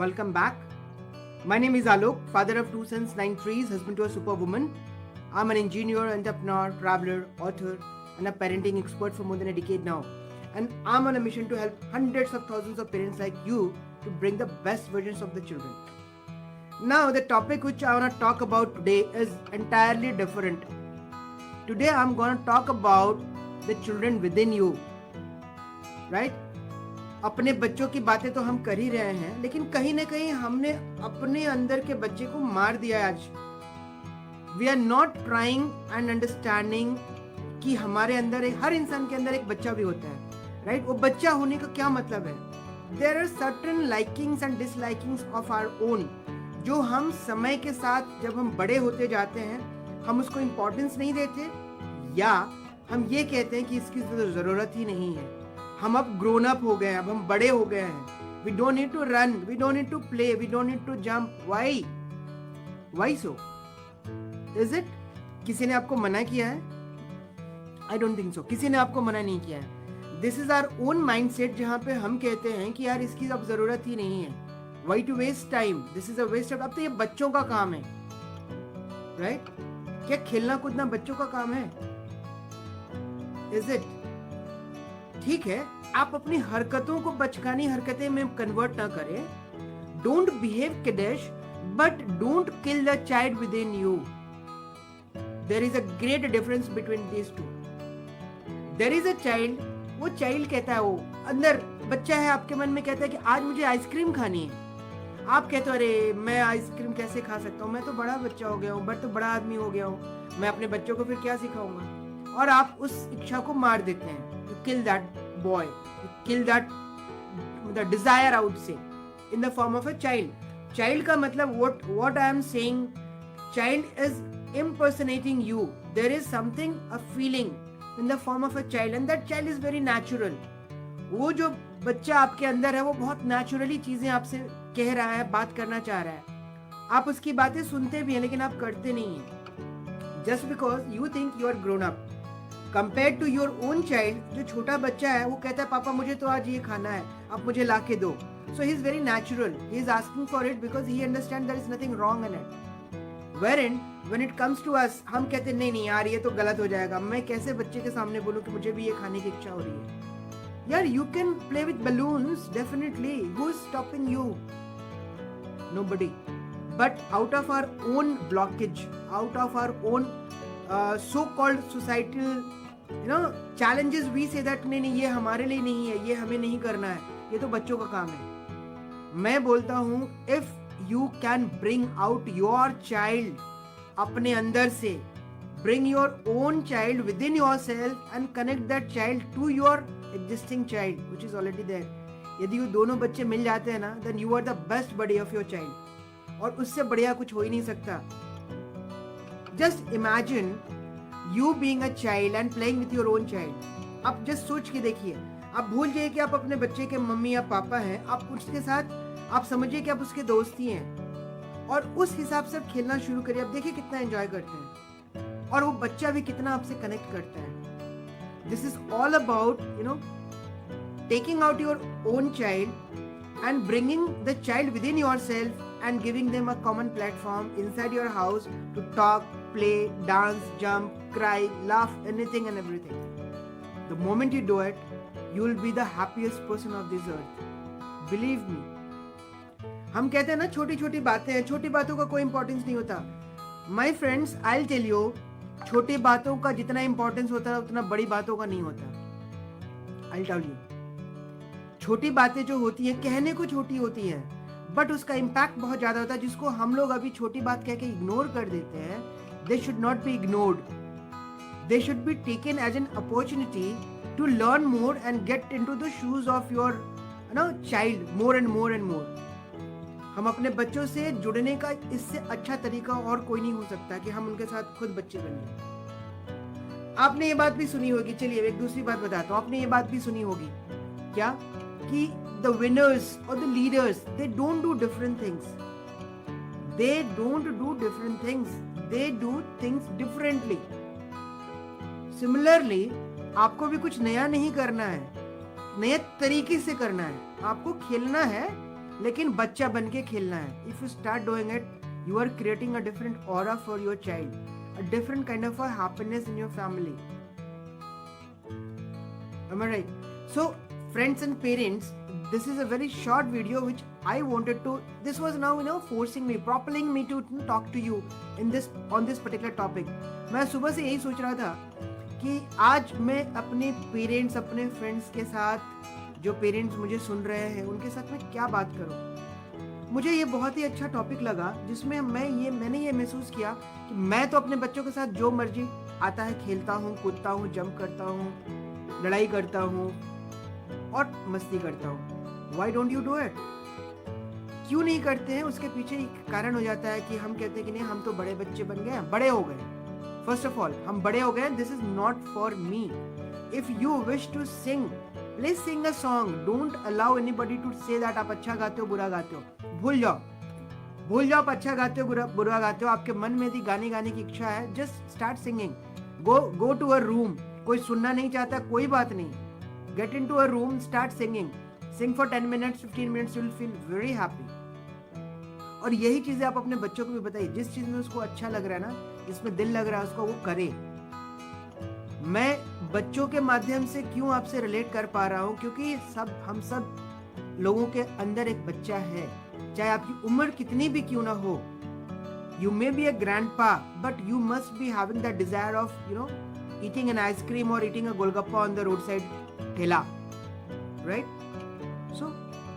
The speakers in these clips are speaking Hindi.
Welcome back. My name is Alok, father of 2 sons, 9 trees, husband to a superwoman. I'm an engineer, entrepreneur, traveler, author, and a parenting expert for more than a decade now. And I'm on a mission to help hundreds of thousands of parents like you to bring the best versions of the children. Now, the topic which I want to talk about today is entirely different. Today, I'm going to talk about the children within you. Right? अपने बच्चों की बातें तो हम कर ही रहे हैं, लेकिन कहीं ना कहीं हमने अपने अंदर के बच्चे को मार दिया आज. We are not trying and understanding कि हमारे अंदर हर इंसान के अंदर एक बच्चा भी होता है, राइट? वो बच्चा होने का क्या मतलब है? There are certain likings and dislikings of our own, जो हम समय के साथ जब हम बड़े होते जाते हैं हम उसको इम्पोर्टेंस नहीं देते, या हम ये कहते हैं कि इसकी तो जरूरत ही नहीं है. हम अब ग्रोन अप हो गए हैं, अब हम बड़े हो गए हैं. We don't need to run, we don't need to play, we don't need to jump. Why so? Is it किसी ने आपको मना किया है? I don't think so. किसी ने आपको मना नहीं किया है. This is our own mindset, जहां पे हम कहते हैं कि यार इसकी अब जरूरत ही नहीं है. Why to waste time? This is a waste of. अब तो ये बच्चों का काम है, राइट? क्या खेलना कूदना बच्चों का काम है? Is it? ठीक है, आप अपनी हरकतों को बचकानी हरकतें में कन्वर्ट ना करें. Don't behave kiddish, but don't kill the child within you. There is a great difference between these two. There is a child, वो चाइल्ड कहता है, वो अंदर बच्चा है आपके मन में, कहता है कि आज मुझे आइसक्रीम खानी है. आप कहते हो अरे मैं आइसक्रीम कैसे खा सकता हूँ, मैं तो बड़ा बच्चा हो गया हूँ, बट तो बड़ा आदमी हो गया हूँ, मैं अपने बच्चों को फिर क्या सिखाऊंगा? और आप उस इच्छा को मार देते हैं. You kill that boy, you kill that the desire, I would say, in the form of a child. Child का मतलब what I am saying, child is impersonating you. There is something, a feeling in the form of a child, and that child is very natural. वो जो बच्चा आपके अंदर है वो बहुत नेचुरली चीजें आपसे कह रहा है, बात करना चाह रहा है. आप उसकी बातें सुनते भी हैं लेकिन आप करते नहीं हैं. Just because you think you are grown up. Compare to your own child, जो छोटा बच्चा है वो कहता है पापा मुझे तो आज ये खाना है, आप मुझे ला के दो. So he is very natural, he is asking for it because he understand there is nothing wrong in it. Wherein when it comes to us, हम कहते हैं नहीं नहीं यार ये तो गलत हो जाएगा, मैं कैसे बच्चे के सामने बोलूं कि मुझे भी ये खाने की इच्छा हो रही है. यार you can play with balloons definitely, who is stopping you? Nobody. But out of our own blockage, out of our own so called societal challenges, we say that नहीं ये हमारे लिए नहीं है, ये हमें नहीं करना है, ये तो बच्चों का काम है. मैं बोलता हूँ if you can bring out your child अपने अंदर से, bring your own child within yourself and connect that child to your existing child which is already there. यदि वो दोनों बच्चे मिल जाते हैं ना, then you are the best buddy of your child. और उससे बढ़िया कुछ हो ही नहीं सकता. Just imagine you being a child and playing with your own child. आप just सोच के देखिए, आप भूल जाइए कि आप अपने बच्चे के मम्मी या पापा हैं, आप उसके साथ आप समझिए कि आप उसके दोस्त ही हैं, और उस हिसाब से आप खेलना शुरू करिए. आप देखिए कितना एंजॉय करते हैं, और वो बच्चा भी कितना आपसे कनेक्ट करता है. This is all about taking out your own child and bringing the child within yourself and giving them a common platform inside your house to talk, play, dance, jump, cry, laugh, anything and everything. The moment you do it, you will be the happiest person of this earth. Believe me. हम कहते हैं ना छोटी छोटी बातें हैं, छोटी बातों का कोई इंपॉर्टेंस नहीं होता. My friends, I'll tell you, छोटी बातों का जितना इंपॉर्टेंस होता है उतना बड़ी बातों का नहीं होता. I'll tell you. छोटी बातें जो होती हैं कहने को छोटी होती हैं, बट उसका इम्पैक्ट बहुत ज्यादा होता है, जिसको हम लोग अभी छोटी बात कह के इग्नोर कर देते हैं. They should not be ignored, they should be taken as an opportunity to learn more and get into the shoes of your child more and more and more. हम अपने बच्चों से जुड़ने का इससे अच्छा तरीका और कोई नहीं हो सकता कि हम उनके साथ खुद बच्चे बने. आपने ये बात भी सुनी होगी, चलिए एक दूसरी बात बताता हूँ. आपने ये बात भी सुनी होगी क्या कि the winners or the leaders, they don't do different things. They don't do different things. They do things differently. Similarly, आपको भी कुछ नया नहीं करना है, नए तरीके से करना है. आपको खेलना है लेकिन बच्चा बन के खेलना है. If you start doing it, you are creating a different aura for your child, a different kind of a happiness in your family. Am I right? So friends and parents, this is a very short video which I wanted to, this was now forcing me, propelling me to talk to you in this, on this particular topic. मैं सुबह से यही सोच रहा था कि आज मैं अपने पेरेंट्स, अपने फ्रेंड्स के साथ, जो पेरेंट्स मुझे सुन रहे हैं उनके साथ मैं क्या बात करूं. मुझे ये बहुत ही अच्छा टॉपिक लगा जिसमें मैंने ये महसूस किया कि मैं तो अपने बच्चों के साथ जो मर्जी आता है खेलता हूँ, कूदता हूँ, जंप करता हूँ, लड़ाई करता हूँ और मस्ती करता हूँ. Why don't you do it? क्यों नहीं करते हैं? उसके पीछे एक कारण हो जाता है कि हम कहते हैं कि नहीं, हम तो बड़े बच्चे बन गए, बड़े हो गए. फर्स्ट ऑफ ऑल, हम बड़े हो गए. This is not for me. If you wish to sing, please sing a song. Don't allow anybody to say that आप अच्छा गाते हो, बुरा गाते हो. भूल जाओ आप अच्छा गाते हो, बुरा गाते हो. आपके मन में यदि गाने की इच्छा है, just start singing. Go to a room. कोई सुनना नहीं चाहता, कोई बात नहीं. Get in to a room, start singing. Sing for 10 minutes, 15 minutes, you will feel very happy. और यही चीजें आप अपने बच्चों को भी बताइए. जिस चीज में उसको अच्छा लग रहा है ना, जिसमें दिल लग रहा है, उसको वो करे. मैं बच्चों के माध्यम से क्यों आपसे रिलेट कर पा रहा हूँ, क्योंकि हम सब लोगों के अंदर एक बच्चा है, चाहे आपकी उम्र कितनी भी क्यों ना हो. You may be a grandpa, but you must be having the desire of eating an ice cream और eating a golgappa on the road side ठेला, right? So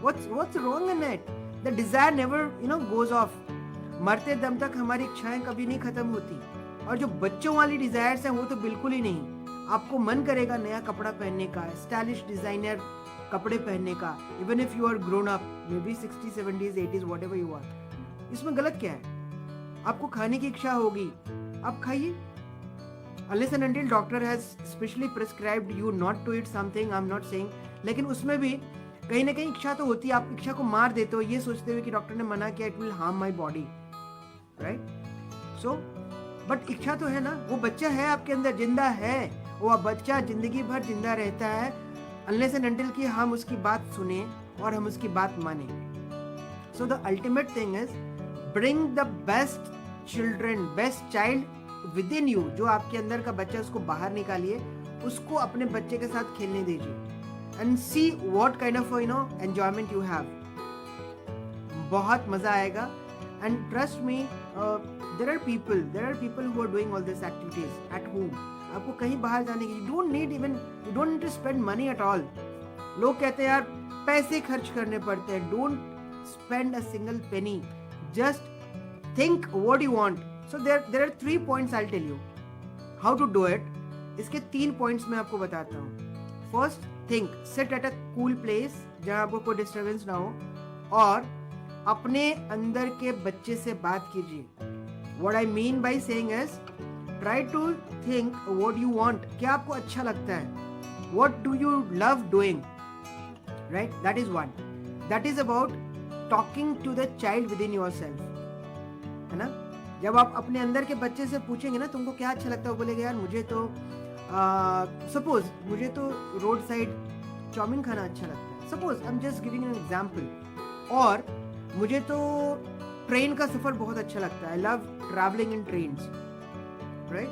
what's wrong in it? The desire never goes off. मरते दम तक हमारी इच्छाएं कभी नहीं खत्म होती. और जो बच्चों वाली डिजायर्स हैं वो तो बिल्कुल ही नहीं. आपको मन करेगा नया कपड़ा पहनने का, स्टाइलिश डिजाइनर कपड़े पहनने का, even if you are grown up, may be 60s, 70s, 80s, whatever you are. इसमें गलत क्या है? आपको खाने की इच्छा होगी, आप खाइए. Unless and until doctor has specially prescribed you not to eat something, I'm not saying, लेकिन उसमें भी कहीं ना कहीं इच्छा तो होती है. आप इच्छा को मार देते हो ये सोचते हुए कि डॉक्टर ने मना किया, it will harm my body, right? So but इच्छा तो है ना. वो बच्चा है आपके अंदर, जिंदा है. वो बच्चा जिंदगी भर जिंदा रहता है unless and until कि हम उसकी बात सुने और हम उसकी बात माने. So the ultimate thing is bring the best children, best child within you. जो आपके अंदर का बच्चा, उसको बाहर निकालिए, उसको अपने बच्चे के साथ खेलने दीजिए, and see what kind of enjoyment you have. बहुत मजा आएगा. And trust me, there are people who are doing all these activities at home. आपको कहीं बाहर जाने की, you don't need to spend money at all. लोग कहते हैं यार पैसे खर्च करने पड़ते हैं. Don't spend a single penny. Just think what you want. So there are 3 points I'll tell you how to do it. इसके 3 points मैं आपको बताता हूँ. First, think, sit at a cool place जहाँ आपको कोई disturbance ना हो, और अपने अंदर के बच्चे से बात कीजिए. What I mean by saying is, try to think what you want. क्या आपको अच्छा लगता है? What do you love doing? Right? That is one. That is about talking to the child within yourself. है ना? जब आप अपने अंदर के बच्चे से पूछेंगे ना, तुमको क्या अच्छा लगता है, वो बोलेगा यार मुझे तो सपोज मुझे तो रोड साइड चाउमीन खाना अच्छा लगता है. Suppose I am just giving an example. और मुझे तो ट्रेन का सफर बहुत अच्छा लगता है. I love travelling in trains, right?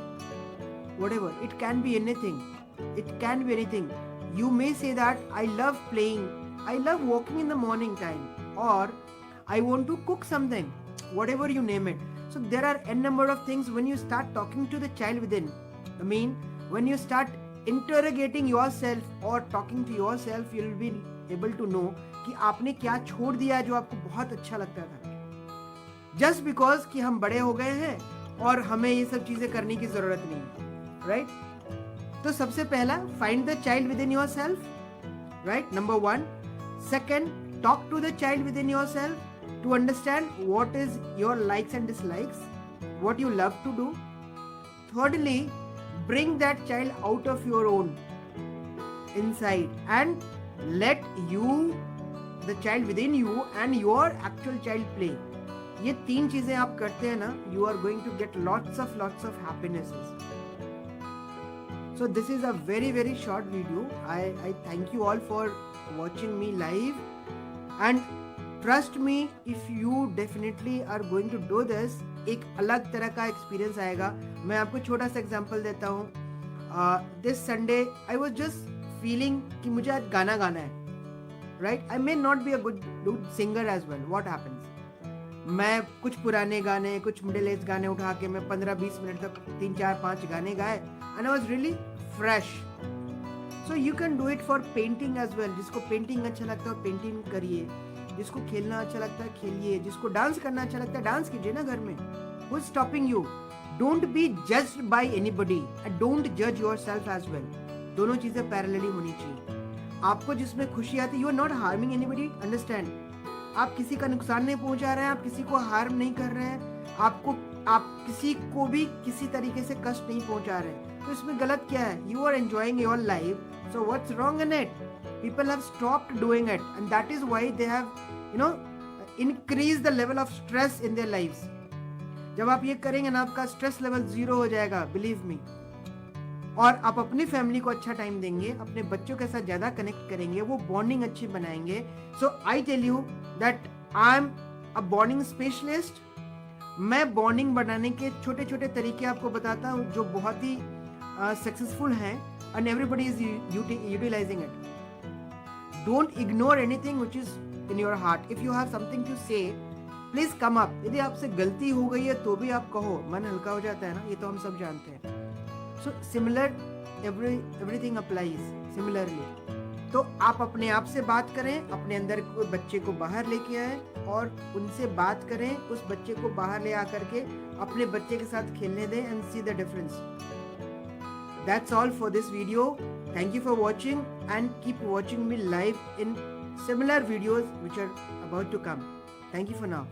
Whatever, it can be anything. You may say that I love playing, I love walking in the morning time, or I want to cook something, whatever you name it. So there are n number of things when you start talking to the child within. I mean, when you start interrogating yourself or talking to yourself, you'll be able to know कि आपने क्या छोड़ दिया जो आपको बहुत अच्छा लगता था. Just because कि हम बड़े हो गए हैं और हमें ये सब चीजें करने की जरूरत नहीं है, right? तो सबसे पहला, find the child within yourself, right? Number 1. Second, talk to the child within yourself to understand what is your likes and dislikes, what you love to do. Thirdly, bring that child out of your own inside and let the child within you and your actual child play. ये 3 चीजें आप करते हैं ना, you are going to get lots of happinesses. So this is a very short video. I thank you all for watching me live, and trust me, if you definitely are going to do this, एक अलग तरह का एक्सपीरियंस आएगा. मैं आपको छोटा सा एग्जांपल देता हूँ. This Sunday I was just feeling कि मुझे आज गाना गाना है. Right, I may not be a good singer as well. What happens, मैं कुछ पुराने गाने, कुछ मिडिल एज गाने उठा के मैं 15-20 मिनट तक 3-4-5 गाने गाए and I was really fresh. So you can do it for painting as well. जिसको पेंटिंग अच्छा लगता है पेंटिंग करिए, जिसको खेलना अच्छा लगता है खेलिए, जिसको डांस करना अच्छा लगता है डांस कीजिए ना घर में. Who is stopping you? Don't be judged bye anybody and don't जज योरसेल्फ एज वेल. दोनों चीजें पैरेलली होनी चाहिए. आपको जिसमें खुशी आती है, you are not harming anybody, understand. आप किसी का नुकसान नहीं पहुंचा रहे हैं, आप किसी को हार्म नहीं कर रहे हैं, आप किसी को भी किसी तरीके से कष्ट नहीं पहुंचा रहे हैं. तो इसमें गलत क्या है? You are enjoying your life, so what's wrong in it? People have stopped doing it and that is why they have, increased the level of stress in their lives. जब आप ये करेंगे ना, आपका स्ट्रेस लेवल 0 हो जाएगा, बिलीव मी. और आप अपनी फैमिली को अच्छा टाइम देंगे, अपने बच्चों के साथ ज्यादा कनेक्ट करेंगे, वो बॉन्डिंग अच्छी बनाएंगे. So I tell you that I am a bonding specialist. मैं बॉन्डिंग बनाने के छोटे छोटे तरीके आपको बताता हूँ जो बहुत ही सक्सेसफुल हैं and everybody is utilizing it. Don't ignore anything which is in your heart. If you have something to say, please come up. यदि आपसे गलती हो गई है तो भी आप कहो, मन हल्का हो जाता है ना, ये तो हम सब जानते हैं. So similar, everything applies similarly. तो आप अपने आप से बात करें, अपने अंदर को बच्चे को बाहर लेके आए और उनसे बात करें. उस बच्चे को बाहर ले आकर के अपने बच्चे के साथ खेलने दें and see the difference. That's all for this video. Thank you for watching and keep watching me live in similar videos which are about to come. Thank you for now.